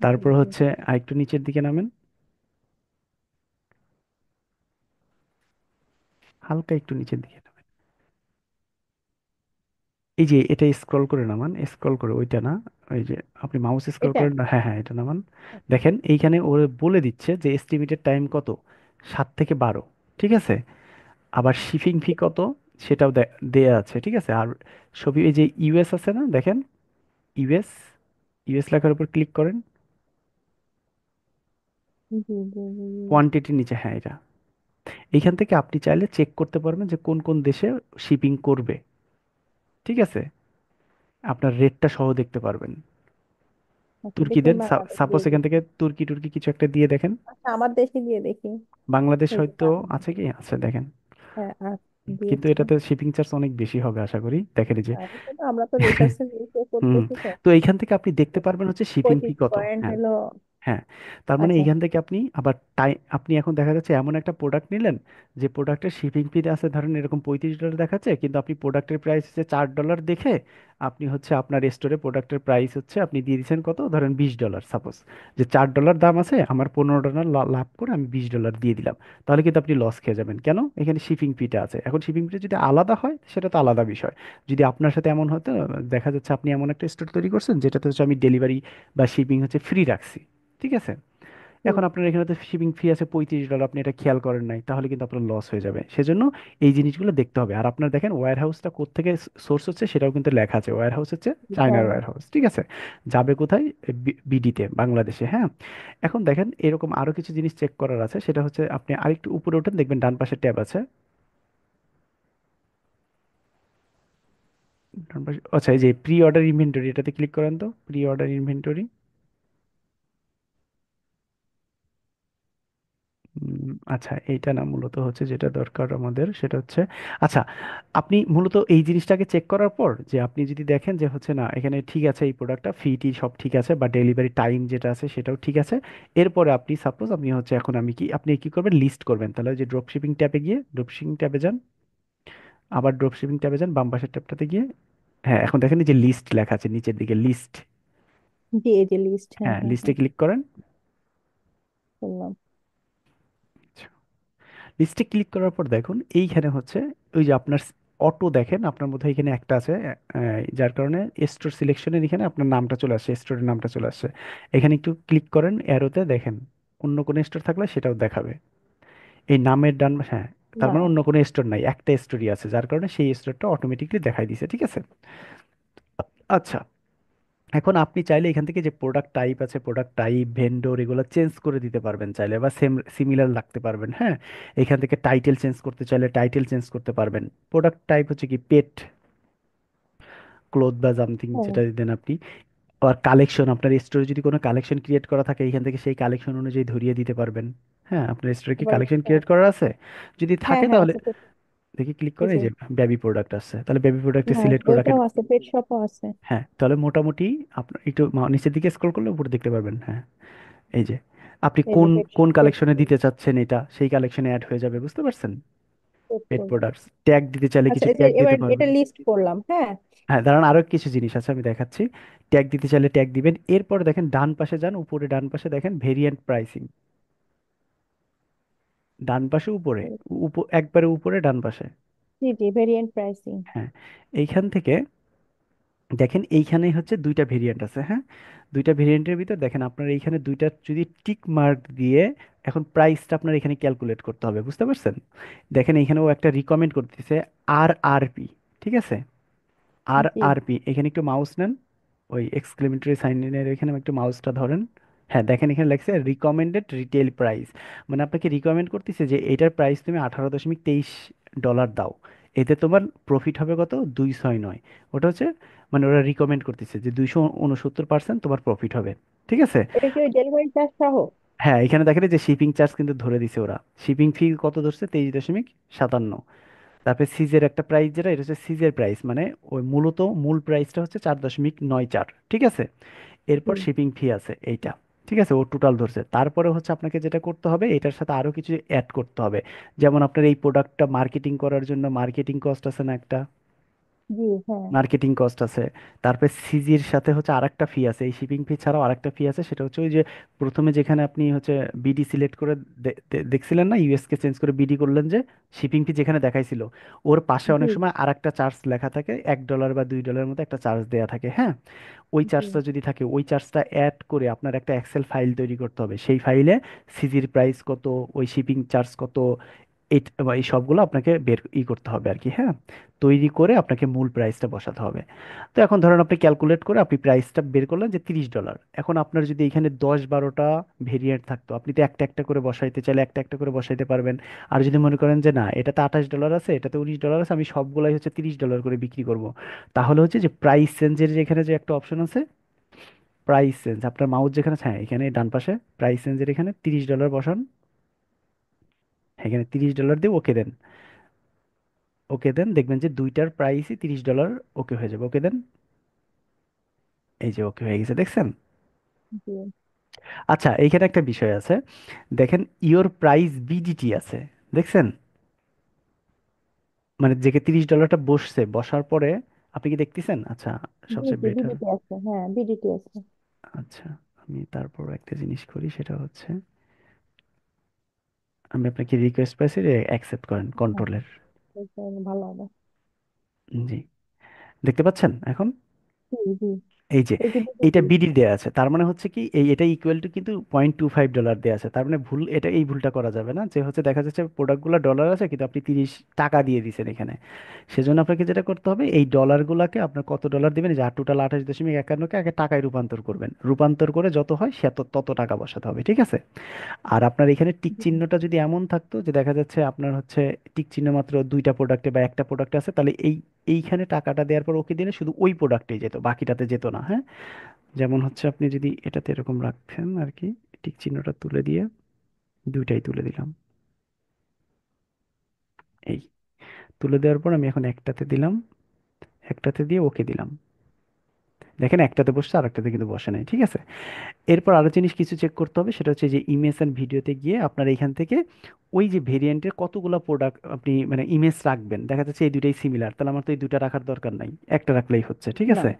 জি তারপর জি। হচ্ছে আরেকটু নিচের দিকে নামেন, হালকা একটু নিচের দিকে নামেন। এই যে এটা স্ক্রল করে নামান, স্ক্রল করে ওইটা না, ওই যে আপনি মাউস স্ক্রল এটা করেন না, হ্যাঁ হ্যাঁ এটা নামান। আচ্ছা। দেখেন এইখানে ও বলে দিচ্ছে যে এস্টিমেটেড টাইম কত, 7 থেকে 12, ঠিক আছে? আবার শিপিং ফি কত সেটাও দেয়া আছে, ঠিক আছে? আর ছবি এই যে ইউএস আছে না, দেখেন ইউএস, ইউএস লেখার উপর ক্লিক করেন, জি জি জি জি। কোয়ান্টিটির নিচে, হ্যাঁ এটা। এইখান থেকে আপনি চাইলে চেক করতে পারবেন যে কোন কোন দেশে শিপিং করবে, ঠিক আছে? আপনার রেটটা সহ দেখতে পারবেন। আচ্ছা, দেখি তুর্কিদের বাংলাদেশ সাপোজ দিয়ে এখান দেখি। থেকে তুর্কি টুর্কি কিছু একটা দিয়ে দেখেন। আচ্ছা, আমার দেশে দিয়ে দেখি। বাংলাদেশ এই যে হয়তো বাংলাদেশ। আছে কি, আছে দেখেন। হ্যাঁ, আর কিন্তু দিয়েছে। এটাতে শিপিং চার্জ অনেক বেশি হবে আশা করি, দেখেন এই যে। এটা তো আমরা তো রিসার্চের বিষয় হুম। করতেছি তো। তো এইখান থেকে আপনি দেখতে পারবেন হচ্ছে শিপিং ফি 25 কত। পয়েন্ট হ্যাঁ। হলো। হ্যাঁ, তার মানে আচ্ছা। এইখান থেকে আপনি আবার আপনি এখন দেখা যাচ্ছে এমন একটা প্রোডাক্ট নিলেন যে প্রোডাক্টের শিপিং ফি আছে ধরেন এরকম $35 দেখাচ্ছে, কিন্তু আপনি প্রোডাক্টের প্রাইস হচ্ছে $4 দেখে আপনি হচ্ছে আপনার স্টোরে প্রোডাক্টের প্রাইস হচ্ছে আপনি দিয়ে দিচ্ছেন কত, ধরেন $20 সাপোজ, যে $4 দাম আছে, আমার $15 লাভ করে আমি $20 দিয়ে দিলাম। তাহলে কিন্তু আপনি লস খেয়ে যাবেন, কেন? এখানে শিপিং ফিটা আছে। এখন শিপিং ফিটা যদি আলাদা হয় সেটা তো আলাদা বিষয়। যদি আপনার সাথে এমন হতো, দেখা যাচ্ছে আপনি এমন একটা স্টোর তৈরি করছেন যেটাতে হচ্ছে আমি ডেলিভারি বা শিপিং হচ্ছে ফ্রি রাখছি, ঠিক আছে? হুম। এখন আপনার এখানে তো শিপিং ফি আছে $35, আপনি এটা খেয়াল করেন নাই, তাহলে কিন্তু আপনার লস হয়ে যাবে। সেজন্য এই জিনিসগুলো দেখতে হবে। আর আপনার দেখেন ওয়্যার হাউসটা কোত্থেকে সোর্স হচ্ছে সেটাও কিন্তু লেখা আছে, ওয়্যার হাউস হচ্ছে চায়নার হ্যাঁ। ওয়্যার হাউস, ঠিক আছে? যাবে কোথায়? বিডিতে, বাংলাদেশে, হ্যাঁ। এখন দেখেন এরকম আরো কিছু জিনিস চেক করার আছে, সেটা হচ্ছে আপনি আরেকটু উপরে ওঠেন, দেখবেন ডান পাশে ট্যাব আছে। ডান পাশে, আচ্ছা, এই যে প্রি অর্ডার ইনভেন্টরি, এটাতে ক্লিক করেন তো, প্রি অর্ডার ইনভেন্টরি। আচ্ছা, এইটা না, মূলত হচ্ছে যেটা দরকার আমাদের সেটা হচ্ছে, আচ্ছা, আপনি মূলত এই জিনিসটাকে চেক করার পর যে আপনি যদি দেখেন যে হচ্ছে না এখানে ঠিক আছে, এই প্রোডাক্টটা ফিটি সব ঠিক আছে বা ডেলিভারি টাইম যেটা আছে সেটাও ঠিক আছে, এরপরে আপনি সাপোজ আপনি হচ্ছে এখন আমি কি, আপনি কি করবেন, লিস্ট করবেন। তাহলে ওই যে ড্রপ শিপিং ট্যাবে গিয়ে ড্রপ শিপিং ট্যাবে যান, আবার ড্রপ শিপিং ট্যাবে যান, বাম পাশের ট্যাবটাতে গিয়ে, হ্যাঁ, এখন দেখেন এই যে লিস্ট লেখা আছে নিচের দিকে, লিস্ট। জি, এই যে লিস্ট, হ্যাঁ হ্যাঁ, হ্যাঁ লিস্টে হ্যাঁ। ক্লিক করেন। বললাম। লিস্টে ক্লিক করার পর দেখুন এইখানে হচ্ছে ওই যে আপনার অটো, দেখেন আপনার মধ্যে এখানে একটা আছে, যার কারণে স্টোর সিলেকশনের এখানে আপনার নামটা চলে আসছে, স্টোরের নামটা চলে আসছে। এখানে একটু ক্লিক করেন অ্যারোতে, দেখেন অন্য কোনো স্টোর থাকলে সেটাও দেখাবে এই নামের হ্যাঁ, তার না। মানে অন্য কোনো স্টোর নাই, একটা স্টোরই আছে, যার কারণে সেই স্টোরটা অটোমেটিকলি দেখাই দিছে, ঠিক আছে? আচ্ছা, এখন আপনি চাইলে এখান থেকে যে প্রোডাক্ট টাইপ আছে, প্রোডাক্ট টাইপ, ভেন্ডর, এগুলো চেঞ্জ করে দিতে পারবেন চাইলে, বা সেম সিমিলার রাখতে পারবেন, হ্যাঁ। এখান থেকে টাইটেল চেঞ্জ করতে চাইলে টাইটেল চেঞ্জ করতে পারবেন। প্রোডাক্ট টাইপ হচ্ছে কি পেট, ক্লোথ বা সামথিং হ্যাঁ। যেটা দেন আপনি। আর কালেকশন, আপনার স্টোরে যদি কোনো কালেকশন ক্রিয়েট করা থাকে এখান থেকে সেই কালেকশন অনুযায়ী ধরিয়ে দিতে পারবেন। হ্যাঁ, আপনার স্টোরে কি আবার কালেকশন হ্যাঁ। ক্রিয়েট করা আছে? যদি হ্যাঁ থাকে হ্যাঁ, তাহলে আছে তো। দেখি, ক্লিক এই করে যে, এই যে বেবি প্রোডাক্ট আছে, তাহলে বেবি প্রোডাক্টে হ্যাঁ, সিলেক্ট করে রাখেন। ওইটাও আছে, পেট শপও আছে। হ্যাঁ, তাহলে মোটামুটি আপনার একটু নিচের দিকে স্ক্রল করলে উপরে দেখতে পারবেন, হ্যাঁ, এই যে আপনি এই যে কোন পেট কোন পেট কালেকশনে দিতে চাচ্ছেন এটা, সেই কালেকশনে অ্যাড হয়ে যাবে, বুঝতে পারছেন? পেট পেট প্রোডাক্ট। প্রোডাক্টস ট্যাগ দিতে চাইলে আচ্ছা, কিছু এই যে ট্যাগ দিতে এবার এটা পারবেন। লিস্ট করলাম, হ্যাঁ। হ্যাঁ, দাঁড়ান, আরো কিছু জিনিস আছে আমি দেখাচ্ছি। ট্যাগ দিতে চাইলে ট্যাগ দিবেন, এরপর দেখেন ডান পাশে যান, উপরে ডান পাশে দেখেন ভেরিয়েন্ট প্রাইসিং, ডান পাশে উপরে, একবারে উপরে ডান পাশে। জি জি, ভেরিয়েন্ট প্রাইসিং। হ্যাঁ, এইখান থেকে দেখেন এইখানে হচ্ছে দুইটা ভেরিয়েন্ট আছে, হ্যাঁ। দুইটা ভেরিয়েন্টের ভিতর দেখেন আপনার এইখানে দুইটা যদি টিক মার্ক দিয়ে, এখন প্রাইসটা আপনার এখানে ক্যালকুলেট করতে হবে, বুঝতে পারছেন? দেখেন এইখানেও একটা রিকমেন্ড করতেছে RRP, ঠিক আছে? আর জি আর পি, এখানে একটু মাউস নেন, ওই এক্সক্লেমেটরি সাইনের এখানে একটু মাউসটা ধরেন। হ্যাঁ, দেখেন এখানে লেখছে রিকমেন্ডেড রিটেল প্রাইস, মানে আপনাকে রিকমেন্ড করতেছে যে এটার প্রাইস তুমি 18.23 ডলার দাও, এতে তোমার প্রফিট হবে কত, 209। ওটা হচ্ছে মানে ওরা রিকমেন্ড করতেছে যে 269% তোমার প্রফিট হবে, ঠিক আছে? এটা কি ওই ডেলিভারি চার্জ সহ? হ্যাঁ, এখানে দেখেন এই যে শিপিং চার্জ কিন্তু ধরে দিছে ওরা, শিপিং ফি কত ধরছে, 23.57। তারপরে সিজের একটা প্রাইস যেটা, এটা হচ্ছে সিজের প্রাইস, মানে ওই মূলত মূল প্রাইসটা হচ্ছে 4.94, ঠিক আছে? এরপর হুম। শিপিং ফি আছে এইটা, ঠিক আছে, ও টোটাল ধরছে। তারপরে হচ্ছে আপনাকে যেটা করতে হবে এটার সাথে আরো কিছু অ্যাড করতে হবে, যেমন আপনার এই প্রোডাক্টটা মার্কেটিং করার জন্য মার্কেটিং কস্ট আছে না একটা, জি হ্যাঁ। মার্কেটিং কস্ট আছে। তারপরে সিজির সাথে হচ্ছে আরেকটা ফি আছে, এই শিপিং ফি ছাড়াও আরেকটা ফি আছে, সেটা হচ্ছে ওই যে প্রথমে যেখানে আপনি হচ্ছে বিডি সিলেক্ট করে দেখছিলেন না, ইউএসকে চেঞ্জ করে বিডি করলেন, যে শিপিং ফি যেখানে দেখাইছিল ওর পাশে জি অনেক সময় আরেকটা চার্জ লেখা থাকে, $1 বা $2 মতো একটা চার্জ দেয়া থাকে, হ্যাঁ। ওই জি। চার্জটা যদি থাকে, ওই চার্জটা অ্যাড করে আপনার একটা এক্সেল ফাইল তৈরি করতে হবে, সেই ফাইলে সিজির প্রাইস কত, ওই শিপিং চার্জ কত, এই সবগুলো আপনাকে বের করতে হবে আর কি, হ্যাঁ। তৈরি করে আপনাকে মূল প্রাইসটা বসাতে হবে। তো এখন ধরেন আপনি ক্যালকুলেট করে আপনি প্রাইসটা বের করলেন যে $30। এখন আপনার যদি এখানে 10-12টা ভেরিয়েন্ট থাকতো, আপনি তো একটা একটা করে বসাইতে চাইলে একটা একটা করে বসাইতে পারবেন। আর যদি মনে করেন যে না, এটাতে $28 আছে, এটাতে $19 আছে, আমি সবগুলাই হচ্ছে $30 করে বিক্রি করব, তাহলে হচ্ছে যে প্রাইস চেঞ্জের যেখানে যে একটা অপশন আছে, প্রাইস রেঞ্জ, আপনার মাউস যেখানে, হ্যাঁ এখানে ডান পাশে প্রাইস রেঞ্জের এখানে $30 বসান। এখানে $30 দিয়ে ওকে দেন। ওকে দেন, দেখবেন যে দুইটার প্রাইসই $30। ওকে হয়ে যাবে, ওকে দেন। এই যে ওকে হয়ে গেছে, দেখছেন? জি। আচ্ছা, এইখানে একটা বিষয় আছে, দেখেন ইওর প্রাইস বিডিটি আছে, দেখছেন? মানে যে $30টা বসছে, বসার পরে আপনি কি দেখতেছেন? আচ্ছা, সবচেয়ে বিডিটি বেটার। বিডিটি আছে, হ্যাঁ বিডিটি আছে। আচ্ছা, আমি তারপর একটা জিনিস করি, সেটা হচ্ছে আমি আপনাকে রিকোয়েস্ট পাইছি যে অ্যাকসেপ্ট করেন হ্যাঁ, কন্ট্রোলের। এটা ভালো হবে। জি, দেখতে পাচ্ছেন এখন? জি জি। এই যে এই যে এইটা বিডিটি। বিডি দেয়া আছে, তার মানে হচ্ছে কি এই এটা ইকুয়াল টু কিন্তু $0.25 দেয়া আছে, তার মানে ভুল, এটা এই ভুলটা করা যাবে না যে হচ্ছে দেখা যাচ্ছে প্রোডাক্টগুলো ডলার আছে কিন্তু আপনি 30 টাকা দিয়ে দিয়েছেন এখানে। সেজন্য আপনাকে যেটা করতে হবে, এই ডলারগুলোকে আপনার কত ডলার দিবেন, যে টোটাল 28.51কে আগে টাকায় রূপান্তর করবেন, রূপান্তর করে যত হয় সে তত টাকা বসাতে হবে, ঠিক আছে? আর আপনার এখানে টিক জি। চিহ্নটা যদি এমন থাকতো যে দেখা যাচ্ছে আপনার হচ্ছে টিক চিহ্ন মাত্র দুইটা প্রোডাক্টে বা একটা প্রোডাক্টে আছে, তাহলে এইখানে টাকাটা দেওয়ার পর ওকে দিলে শুধু ওই প্রোডাক্টেই যেত, বাকিটাতে যেত না, হ্যাঁ? যেমন হচ্ছে আপনি যদি এটাতে এরকম রাখতেন আর কি, টিক চিহ্নটা তুলে দিয়ে দুইটাই তুলে দিলাম। এই তুলে দেওয়ার পর আমি এখন একটাতে দিলাম, একটাতে দিয়ে ওকে দিলাম। দেখেন একটাতে বসছে আর একটাতে কিন্তু বসে নাই, ঠিক আছে? এরপর আরো জিনিস কিছু চেক করতে হবে, সেটা হচ্ছে যে ইমেজ এন্ড ভিডিওতে গিয়ে আপনার এখান থেকে ওই যে ভেরিয়েন্টের কতগুলো প্রোডাক্ট আপনি মানে ইমেজ রাখবেন, দেখা যাচ্ছে এই দুটাই সিমিলার, তাহলে আমার তো এই দুটা রাখার দরকার নাই, একটা রাখলেই হচ্ছে, ঠিক না। আছে?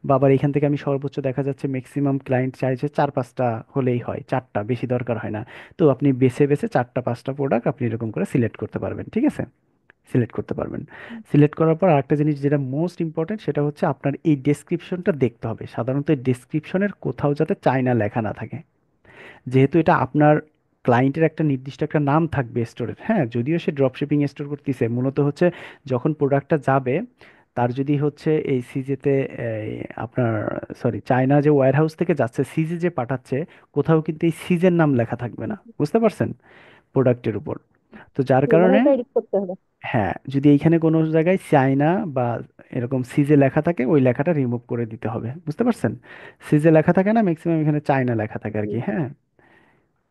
বা আবার এখান থেকে আমি সর্বোচ্চ দেখা যাচ্ছে ম্যাক্সিমাম ক্লায়েন্ট চাইছে 4-5টা হলেই হয়, 4টা বেশি দরকার হয় না। তো আপনি বেছে বেছে 4টা 5টা প্রোডাক্ট আপনি এরকম করে সিলেক্ট করতে পারবেন, ঠিক আছে? সিলেক্ট করতে পারবেন। সিলেক্ট করার পর আরেকটা জিনিস যেটা মোস্ট ইম্পর্টেন্ট, সেটা হচ্ছে আপনার এই ডেসক্রিপশনটা দেখতে হবে, সাধারণত এই ডেসক্রিপশনের কোথাও যাতে চায়না লেখা না থাকে। যেহেতু এটা আপনার ক্লায়েন্টের একটা নির্দিষ্ট একটা নাম থাকবে স্টোরের, হ্যাঁ, যদিও সে ড্রপ শিপিং স্টোর করতেছে, মূলত হচ্ছে যখন প্রোডাক্টটা যাবে তার যদি হচ্ছে এই সিজেতে আপনার, সরি, চায়না যে ওয়্যার হাউস থেকে যাচ্ছে সিজে যে পাঠাচ্ছে, কোথাও কিন্তু এই সিজের নাম লেখা থাকবে না, বুঝতে পারছেন? প্রোডাক্টের উপর। তো যার মানে কারণে, এটা এডিট করতে হবে। হ্যাঁ, যদি এইখানে কোনো জায়গায় চায়না বা এরকম সিজে লেখা থাকে, ওই লেখাটা রিমুভ করে দিতে হবে, বুঝতে পারছেন? সিজে লেখা থাকে না, ম্যাক্সিমাম এখানে চায়না লেখা থাকে আর জি। কি, হ্যাঁ।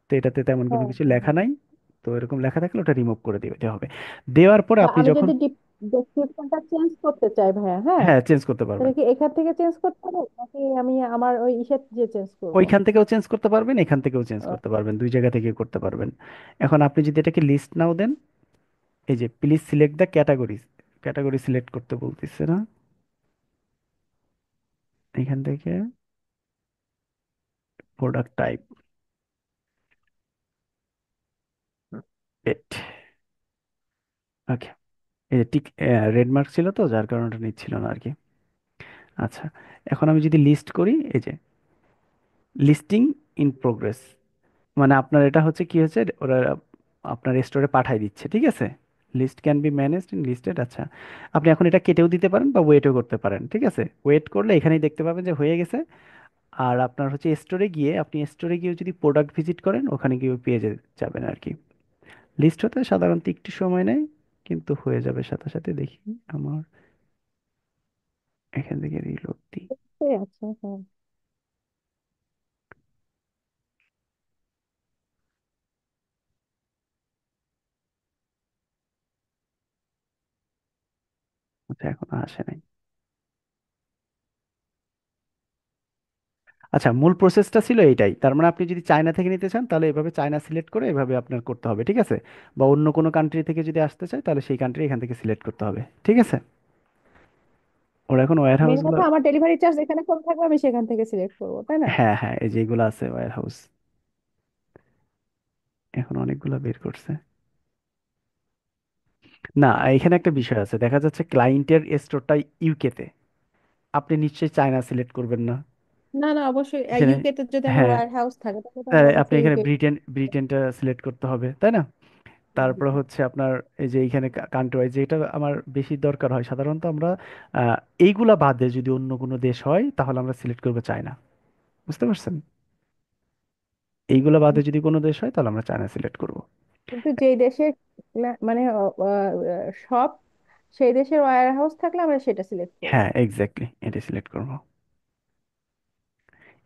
তো এটাতে তেমন কোনো হ্যাঁ কিছু হ্যাঁ। লেখা নাই। তো এরকম লেখা থাকলে ওটা রিমুভ করে দিতে হবে। দেওয়ার পরে তা আপনি আমি যখন, যদি ডেসক্রিপশনটা চেঞ্জ করতে চাই ভাইয়া, হ্যাঁ, হ্যাঁ চেঞ্জ করতে তাহলে পারবেন, কি এখান থেকে চেঞ্জ করতে হবে নাকি আমি আমার ওই ইসের যে চেঞ্জ করব? ওইখান থেকেও চেঞ্জ করতে পারবেন, এখান থেকেও চেঞ্জ করতে পারবেন, দুই জায়গা থেকে করতে পারবেন। এখন আপনি যদি এটাকে লিস্ট নাও দেন, এই যে please select the categories, category select করতে বলতেছে না, এখান থেকে প্রোডাক্ট টাইপ, পেট, ওকে। এই যে টিক রেড মার্ক ছিল তো যার কারণে ওটা নিচ্ছিল না আর কি। আচ্ছা, এখন আমি যদি লিস্ট করি, এই যে লিস্টিং ইন প্রোগ্রেস, মানে আপনার এটা হচ্ছে কি হচ্ছে, ওরা আপনার স্টোরে পাঠাই দিচ্ছে, ঠিক আছে? List can be managed in listed, আচ্ছা। আপনি এখন এটা কেটেও দিতে পারেন বা ওয়েটও করতে পারেন, ঠিক আছে? ওয়েট করলে এখানেই দেখতে পাবেন যে হয়ে গেছে। আর আপনার হচ্ছে স্টোরে গিয়ে, আপনি স্টোরে গিয়ে যদি প্রোডাক্ট ভিজিট করেন, ওখানে গিয়ে পেয়ে যাবেন আর কি। লিস্ট হতে সাধারণত একটু সময় নেয়, কিন্তু হয়ে যাবে সাথে সাথে, দেখি আমার এখান থেকে রিলোড দিই। এই আচ্ছা, হ্যাঁ। আচ্ছা, এখন আসে নাই। আচ্ছা, মূল প্রসেসটা ছিল এইটাই, তার মানে আপনি যদি চায়না থেকে নিতে চান তাহলে এভাবে চায়না সিলেক্ট করে এভাবে আপনার করতে হবে, ঠিক আছে? বা অন্য কোনো কান্ট্রি থেকে যদি আসতে চায় তাহলে সেই কান্ট্রি এখান থেকে সিলেক্ট করতে হবে, ঠিক আছে? ওরা এখন ওয়্যার মেন হাউসগুলো, কথা আমার ডেলিভারি চার্জ যেখানে কম থাকবে আমি সেখান থেকে সিলেক্ট করবো, তাই না? হ্যাঁ হ্যাঁ, এই যেগুলো আছে ওয়্যার হাউস, এখন অনেকগুলো বের করছে। না, এখানে একটা বিষয় আছে, দেখা যাচ্ছে ক্লায়েন্টের স্টোরটা ইউকেতে, আপনি নিশ্চয়ই চায়না সিলেক্ট করবেন না। না না, অবশ্যই এখানে, ইউকে তে যদি আমার হ্যাঁ, ওয়্যার হাউস থাকে তাহলে তো আমার তাহলে আপনি অবশ্যই এখানে ইউকে। ব্রিটেনটা সিলেক্ট করতে হবে, তাই না? তারপর হচ্ছে আপনার এই যে এইখানে কান্ট্রি ওয়াইজ যেটা আমার বেশি দরকার হয়, সাধারণত আমরা আহ, এইগুলা বাদে যদি অন্য কোনো দেশ হয় তাহলে আমরা সিলেক্ট করবো চায়না, বুঝতে পারছেন? এইগুলা বাদে যদি কোনো দেশ হয় তাহলে আমরা চায়না সিলেক্ট করব। কিন্তু যেই দেশের মানে সব সেই দেশের ওয়্যার হাউস থাকলে আমরা সেটা সিলেক্ট করব। হ্যাঁ এক্স্যাক্টলি, এটা সিলেক্ট করব।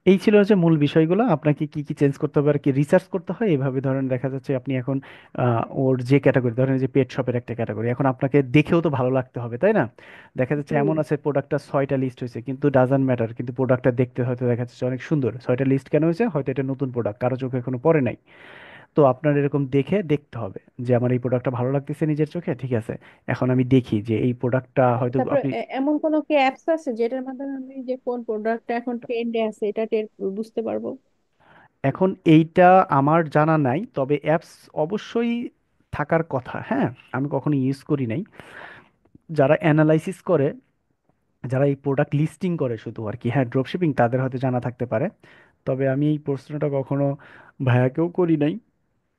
এই ছিল হচ্ছে মূল বিষয়গুলো, আপনাকে কি কি চেঞ্জ করতে হবে আর কি রিসার্চ করতে হয় এইভাবে। ধরেন দেখা যাচ্ছে আপনি এখন ওর যে ক্যাটাগরি, ধরেন যে পেট শপের একটা ক্যাটাগরি, এখন আপনাকে দেখেও তো ভালো লাগতে হবে, তাই না? দেখা যাচ্ছে হুম। এমন আছে প্রোডাক্টটা 6টা লিস্ট হয়েছে কিন্তু ডাজন্ট ম্যাটার, কিন্তু প্রোডাক্টটা দেখতে হয়তো দেখা যাচ্ছে অনেক সুন্দর, 6টা লিস্ট কেন হয়েছে, হয়তো এটা নতুন প্রোডাক্ট, কারো চোখে এখনো পড়ে নাই। তো আপনার এরকম দেখে দেখতে হবে যে আমার এই প্রোডাক্টটা ভালো লাগতেছে নিজের চোখে, ঠিক আছে, এখন আমি দেখি যে এই প্রোডাক্টটা হয়তো তারপরে আপনি। এমন কোনো কি অ্যাপস আছে যেটার মাধ্যমে আমি যে কোন প্রোডাক্টটা এখন ট্রেন্ডে আছে এটা টের বুঝতে পারবো? এখন এইটা আমার জানা নাই, তবে অ্যাপস অবশ্যই থাকার কথা, হ্যাঁ। আমি কখনো ইউজ করি নাই। যারা অ্যানালাইসিস করে, যারা এই প্রোডাক্ট লিস্টিং করে শুধু আর কি, হ্যাঁ, ড্রপ শিপিং, তাদের হয়তো জানা থাকতে পারে। তবে আমি এই প্রশ্নটা কখনো ভাইয়াকেও করি নাই।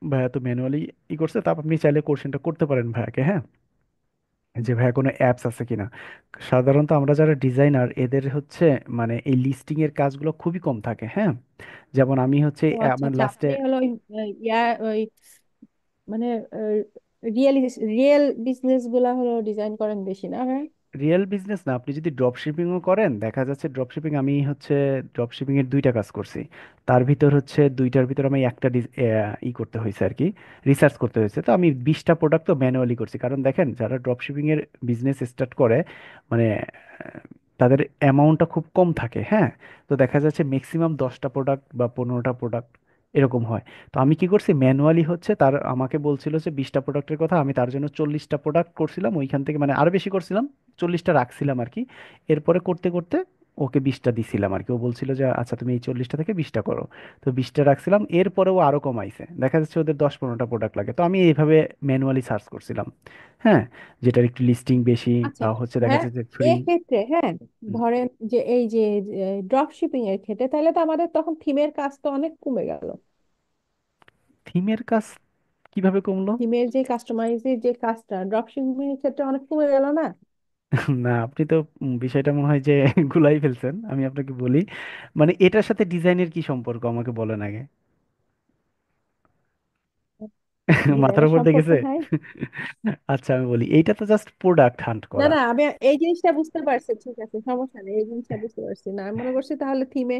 ভাইয়া তো ম্যানুয়ালি ই করছে, তারপর আপনি চাইলে কোশ্চেনটা করতে পারেন ভাইয়াকে, হ্যাঁ, যে ভাইয়া কোনো অ্যাপস আছে কিনা। সাধারণত আমরা যারা ডিজাইনার এদের হচ্ছে মানে এই লিস্টিং এর কাজগুলো খুবই কম থাকে, হ্যাঁ। যেমন আমি হচ্ছে ও আচ্ছা আমার আচ্ছা, লাস্টে আপনি হলো ওই ইয়া ওই মানে রিয়েল রিয়েল বিজনেস গুলা হলো ডিজাইন করেন বেশি না ভাই? রিয়েল বিজনেস না, আপনি যদি ড্রপ শিপিংও করেন, দেখা যাচ্ছে ড্রপ শিপিং, আমি হচ্ছে ড্রপ শিপিং এর 2টা কাজ করছি। তার ভিতর হচ্ছে 2টার ভিতর আমি একটা ই করতে হয়েছে আর কি, রিসার্চ করতে হয়েছে। তো আমি 20টা প্রোডাক্ট তো ম্যানুয়ালি করছি, কারণ দেখেন যারা ড্রপ শিপিং এর বিজনেস স্টার্ট করে মানে তাদের অ্যামাউন্টটা খুব কম থাকে, হ্যাঁ। তো দেখা যাচ্ছে ম্যাক্সিমাম 10টা প্রোডাক্ট বা 15টা প্রোডাক্ট এরকম হয়। তো আমি কি করছি ম্যানুয়ালি হচ্ছে, তার আমাকে বলছিল যে 20টা প্রোডাক্টের কথা, আমি তার জন্য 40টা প্রোডাক্ট করছিলাম ওইখান থেকে, মানে আরো বেশি করছিলাম, 40টা রাখছিলাম আর কি। এরপরে করতে করতে ওকে 20টা দিছিলাম আর কি, ও বলছিল যে আচ্ছা তুমি এই 40টা থেকে 20টা করো। তো 20টা রাখছিলাম, এরপরেও আরো কমাইছে, দেখা যাচ্ছে ওদের 10-15টা প্রোডাক্ট লাগে। তো আমি এইভাবে ম্যানুয়ালি সার্চ করছিলাম, হ্যাঁ, যেটার একটু লিস্টিং বেশি আচ্ছা বা হচ্ছে দেখা হ্যাঁ, যাচ্ছে ফ্রি। এক্ষেত্রে হ্যাঁ, ধরেন যে এই যে ড্রপ শিপিং এর ক্ষেত্রে তাহলে তো আমাদের তখন থিমের কাজ তো অনেক কমে গেল। থিমের কাজ কিভাবে কমলো? থিমের যে কাস্টমাইজের যে কাজটা ড্রপ শিপিং এর ক্ষেত্রে অনেক কমে গেল না? না, আপনি তো বিষয়টা মনে হয় যে গুলাই ফেলছেন। আমি আপনাকে বলি, মানে এটার সাথে ডিজাইনের কি সম্পর্ক আমাকে বলেন আগে। মাথার ডিজাইনের উপর সম্পর্ক দেখেছে? নাই? আচ্ছা আমি বলি, এইটা তো জাস্ট প্রোডাক্ট হান্ট না করা। না, আমি এই জিনিসটা বুঝতে পারছি, ঠিক আছে, সমস্যা নেই, এই জিনিসটা বুঝতে পারছি না, আমি মনে করছি তাহলে থিমে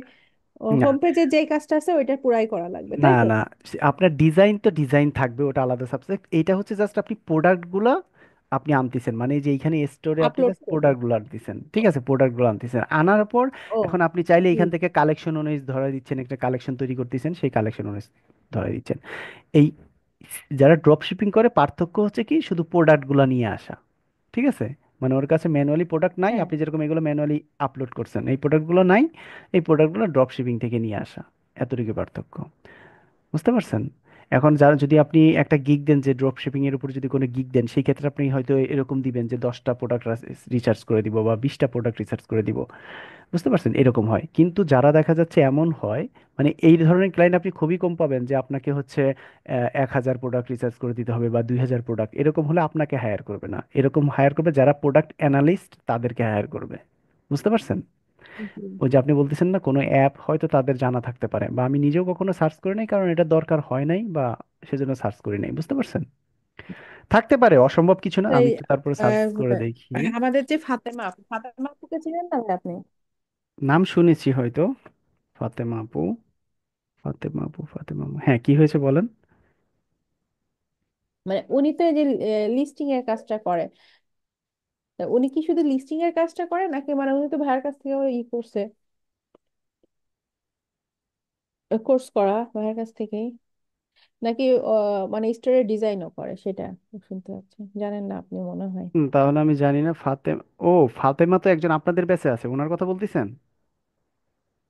না হোম পেজে যেই কাজটা আছে ওইটা পুরাই করা লাগবে, না তাই তো? না, আপনার ডিজাইন তো ডিজাইন থাকবে, ওটা আলাদা সাবজেক্ট। এইটা হচ্ছে জাস্ট আপনি প্রোডাক্টগুলো আপনি আনতেছেন, মানে এই যে এইখানে স্টোরে আপনি আপলোড জাস্ট করবো। প্রোডাক্টগুলো আনতেছেন, ঠিক আছে, প্রোডাক্টগুলো আনতেছেন, আনার পর ও এখন আপনি চাইলে এখান হুম। থেকে কালেকশন অনুযায়ী ধরে দিচ্ছেন, একটা কালেকশন তৈরি করতেছেন, সেই কালেকশন অনুযায়ী ধরে দিচ্ছেন। এই যারা ড্রপ শিপিং করে পার্থক্য হচ্ছে কি শুধু প্রোডাক্টগুলো নিয়ে আসা, ঠিক আছে। মানে ওর কাছে ম্যানুয়ালি প্রোডাক্ট নাই, হ্যাঁ। আপনি যেরকম এগুলো ম্যানুয়ালি আপলোড করছেন, এই প্রোডাক্টগুলো নাই, এই প্রোডাক্টগুলো ড্রপ শিপিং থেকে নিয়ে আসা, এতটুকু পার্থক্য। বুঝতে পারছেন? এখন যারা, যদি আপনি একটা গিগ দেন যে ড্রপ শিপিং এর উপর যদি কোনো গিগ দেন, সেই ক্ষেত্রে আপনি হয়তো এরকম দিবেন যে 10টা প্রোডাক্ট রিসার্চ করে দিব বা 20টা প্রোডাক্ট রিসার্চ করে দিব। বুঝতে পারছেন, এরকম হয়। কিন্তু যারা দেখা যাচ্ছে এমন হয়, মানে এই ধরনের ক্লায়েন্ট আপনি খুবই কম পাবেন যে আপনাকে হচ্ছে 1000 প্রোডাক্ট রিসার্চ করে দিতে হবে বা 2000 প্রোডাক্ট, এরকম হলে আপনাকে হায়ার করবে না। এরকম হায়ার করবে যারা প্রোডাক্ট অ্যানালিস্ট, তাদেরকে হায়ার করবে। বুঝতে পারছেন? হুম। ওই যে আপনি বলতেছেন না কোনো অ্যাপ হয়তো তাদের জানা থাকতে পারে, বা আমি নিজেও কখনো সার্চ করি নাই কারণ এটা দরকার হয় নাই, বা সেজন্য সার্চ করি নাই। বুঝতে পারছেন? থাকতে পারে, অসম্ভব কিছু না, তাই আমি একটু তারপরে সার্চ করে দেখি। আমাদের যে ফাতেমা আপু, ফাতেমা আপুকে চিনেন না ভাই আপনি? নাম শুনেছি হয়তো, ফাতেমা আপু, ফাতেমা আপু, ফাতেমা আপু। হ্যাঁ, কি হয়েছে বলেন। মানে উনি তো এই যে লিস্টিং এর কাজটা করে, তা উনি কি শুধু লিস্টিং এর কাজটা করে নাকি মানে উনি তো ভাইয়ের কাছ থেকে করছে, কোর্স করা ভাইয়ের কাছ থেকেই, নাকি মানে স্টোরের ডিজাইনও করে সেটা শুনতে পাচ্ছি, জানেন না আপনি মনে হয়। তাহলে আমি জানি না ও, ফাতেমা তো একজন আপনাদের ব্যাচে আছে, ওনার কথা বলতেছেন?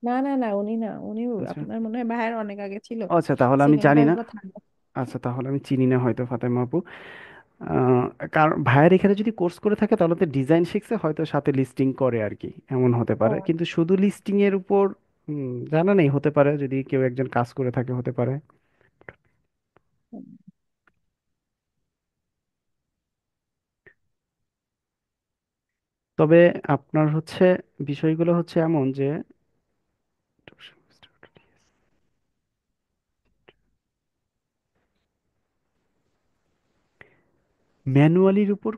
না না না, উনি না, উনি আচ্ছা আপনার মনে হয় ভাইয়ের অনেক আগে ছিল, আচ্ছা, তাহলে আমি সেকেন্ড জানি ব্যাচ না। বা থার্ড ব্যাচ। আচ্ছা, তাহলে আমি চিনি না হয়তো ফাতেমা আপু। আহ, কারণ ভাইয়ের এখানে যদি কোর্স করে থাকে তাহলে তো ডিজাইন শিখছে, হয়তো সাথে লিস্টিং করে আর কি, এমন হতে পারে। ও কিন্তু শুধু লিস্টিং এর উপর জানা নেই, হতে পারে যদি কেউ একজন কাজ করে থাকে, হতে পারে। তবে আপনার হচ্ছে বিষয়গুলো হচ্ছে এমন যে ম্যানুয়ালির উপর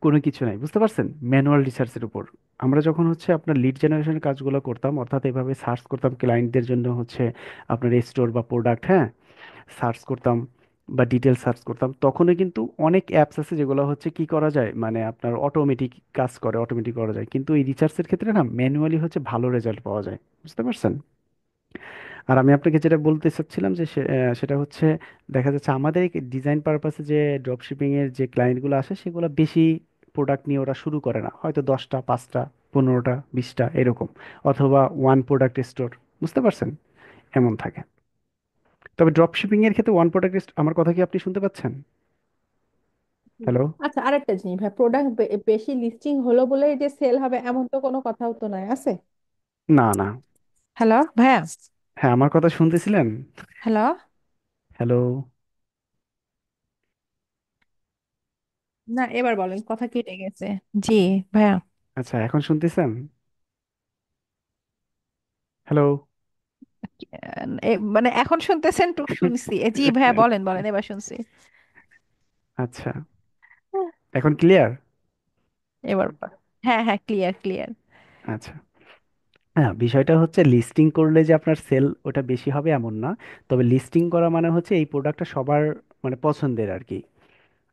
কোনো কিছু নাই, বুঝতে পারছেন, ম্যানুয়াল রিসার্চের উপর। আমরা যখন হচ্ছে আপনার লিড জেনারেশনের কাজগুলো করতাম, অর্থাৎ এভাবে সার্চ করতাম ক্লায়েন্টদের জন্য হচ্ছে আপনার স্টোর বা প্রোডাক্ট, হ্যাঁ, সার্চ করতাম বা ডিটেল সার্চ করতাম, তখনই কিন্তু অনেক অ্যাপস আছে যেগুলো হচ্ছে কি করা যায়, মানে আপনার অটোমেটিক কাজ করে, অটোমেটিক করা যায়, কিন্তু এই রিসার্চের ক্ষেত্রে না ম্যানুয়ালি হচ্ছে ভালো রেজাল্ট পাওয়া যায়। বুঝতে পারছেন? আর আমি আপনাকে যেটা বলতে চাচ্ছিলাম যে সেটা হচ্ছে দেখা যাচ্ছে আমাদের ডিজাইন পারপাসে যে ড্রপ শিপিং এর যে ক্লায়েন্টগুলো আসে সেগুলো বেশি প্রোডাক্ট নিয়ে ওরা শুরু করে না, হয়তো 10টা, 5টা, 15টা, 20টা এরকম, অথবা ওয়ান প্রোডাক্ট স্টোর। বুঝতে পারছেন? এমন থাকে। তবে ড্রপ শিপিং এর ক্ষেত্রে ওয়ান প্রোডাক্ট, আমার কথা কি আপনি শুনতে পাচ্ছেন? হুম। হ্যালো? আচ্ছা, আরেকটা জিনিস ভাই, প্রোডাক্ট বেশি লিস্টিং হলো বলে যে সেল হবে এমন তো কোনো কথাও তো নাই আছে। না না। হ্যালো ভাইয়া। হ্যাঁ, আমার কথা শুনতেছিলেন? হ্যালো। হ্যালো? না, এবার বলেন, কথা কেটে গেছে। জি ভাইয়া। আচ্ছা, এখন শুনতেছেন? হ্যালো? মানে এখন শুনতেছেন? টুক শুনছি। জি ভাইয়া, বলেন বলেন, এবার শুনছি। আচ্ছা, এখন ক্লিয়ার? এবার হ্যাঁ হ্যাঁ, ক্লিয়ার ক্লিয়ার। আচ্ছা। হ্যাঁ, বিষয়টা হচ্ছে লিস্টিং করলে যে আপনার সেল ওটা বেশি হবে এমন না। তবে লিস্টিং করা মানে হচ্ছে এই প্রোডাক্টটা সবার মানে পছন্দের আর কি,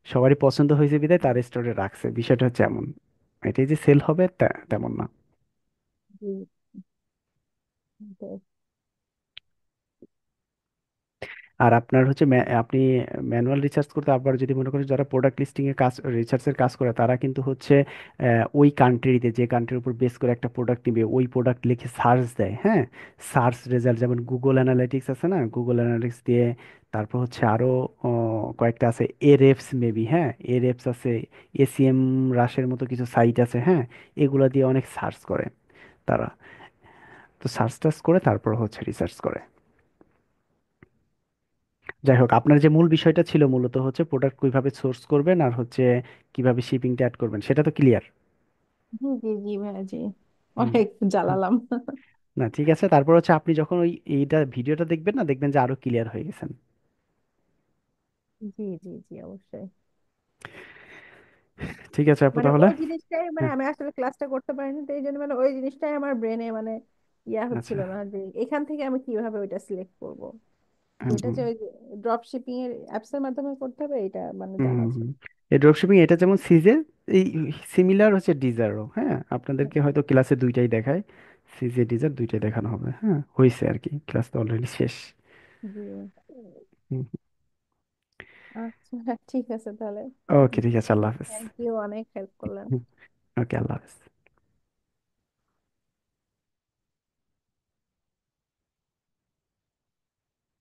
সবারই পছন্দ হয়েছে বিধায় তার স্টোরে রাখছে, বিষয়টা হচ্ছে এমন। এটাই যে সেল হবে তেমন না। জি। বেশ। আর আপনার হচ্ছে আপনি ম্যানুয়াল রিসার্চ করতে, আবার যদি মনে করেন যারা প্রোডাক্ট লিস্টিং এর কাজ, রিসার্চের কাজ করে, তারা কিন্তু হচ্ছে ওই কান্ট্রিতে যে কান্ট্রির উপর বেস করে একটা প্রোডাক্ট নিবে ওই প্রোডাক্ট লিখে সার্চ দেয়, হ্যাঁ। সার্চ রেজাল্ট যেমন গুগল অ্যানালিটিক্স আছে না, গুগল অ্যানালিটিক্স দিয়ে, তারপর হচ্ছে আরো কয়েকটা আছে, এরেফস মেবি, হ্যাঁ, এরেফস আছে, এসিএম রাশের মতো কিছু সাইট আছে, হ্যাঁ। এগুলা দিয়ে অনেক সার্চ করে তারা। তো সার্চ টার্চ করে তারপর হচ্ছে রিসার্চ করে। যাই হোক, আপনার যে মূল বিষয়টা ছিল মূলত হচ্ছে প্রোডাক্ট কিভাবে সোর্স করবেন আর হচ্ছে কিভাবে শিপিংটা অ্যাড করবেন, সেটা তো ক্লিয়ার। জি জি জি ভাইয়া, জি। হুম। অনেক হুম। জ্বালালাম। না, ঠিক আছে, তারপর হচ্ছে আপনি যখন ওই এইটা ভিডিওটা দেখবেন না, দেখবেন যে আরো ক্লিয়ার হয়ে গেছেন। জি জি জি, অবশ্যই। ঠিক আছে আপু, মানে তাহলে। ওই জিনিসটাই, মানে হ্যাঁ। আমি আসলে ক্লাসটা করতে পারিনি, তো এই জন্য মানে ওই জিনিসটাই আমার ব্রেনে মানে ইয়া আচ্ছা। হচ্ছিল না যে এখান থেকে আমি কিভাবে ওইটা সিলেক্ট করব। হুম যেটা হুম যে ওই ড্রপ শিপিং এর অ্যাপস এর মাধ্যমে করতে হবে, এটা মানে হুম জানা হুম ছিল। হুম। এই ড্রপশিপিং এটা যেমন সিজে, এই সিমিলার হচ্ছে ডিজারও, হ্যাঁ, আপনাদেরকে হুম, হয়তো ক্লাসে দুইটাই দেখায়, সিজে ডিজার দুইটাই দেখানো হবে, হ্যাঁ, হয়েছে আর কি, ক্লাস তো অলরেডি শেষ। জি। হুম। আচ্ছা, ঠিক আছে তাহলে। ওকে, ঠিক আছে, আল্লাহ হাফেজ। থ্যাংক ইউ, অনেক হেল্প করলেন। ওকে, আল্লাহ হাফেজ।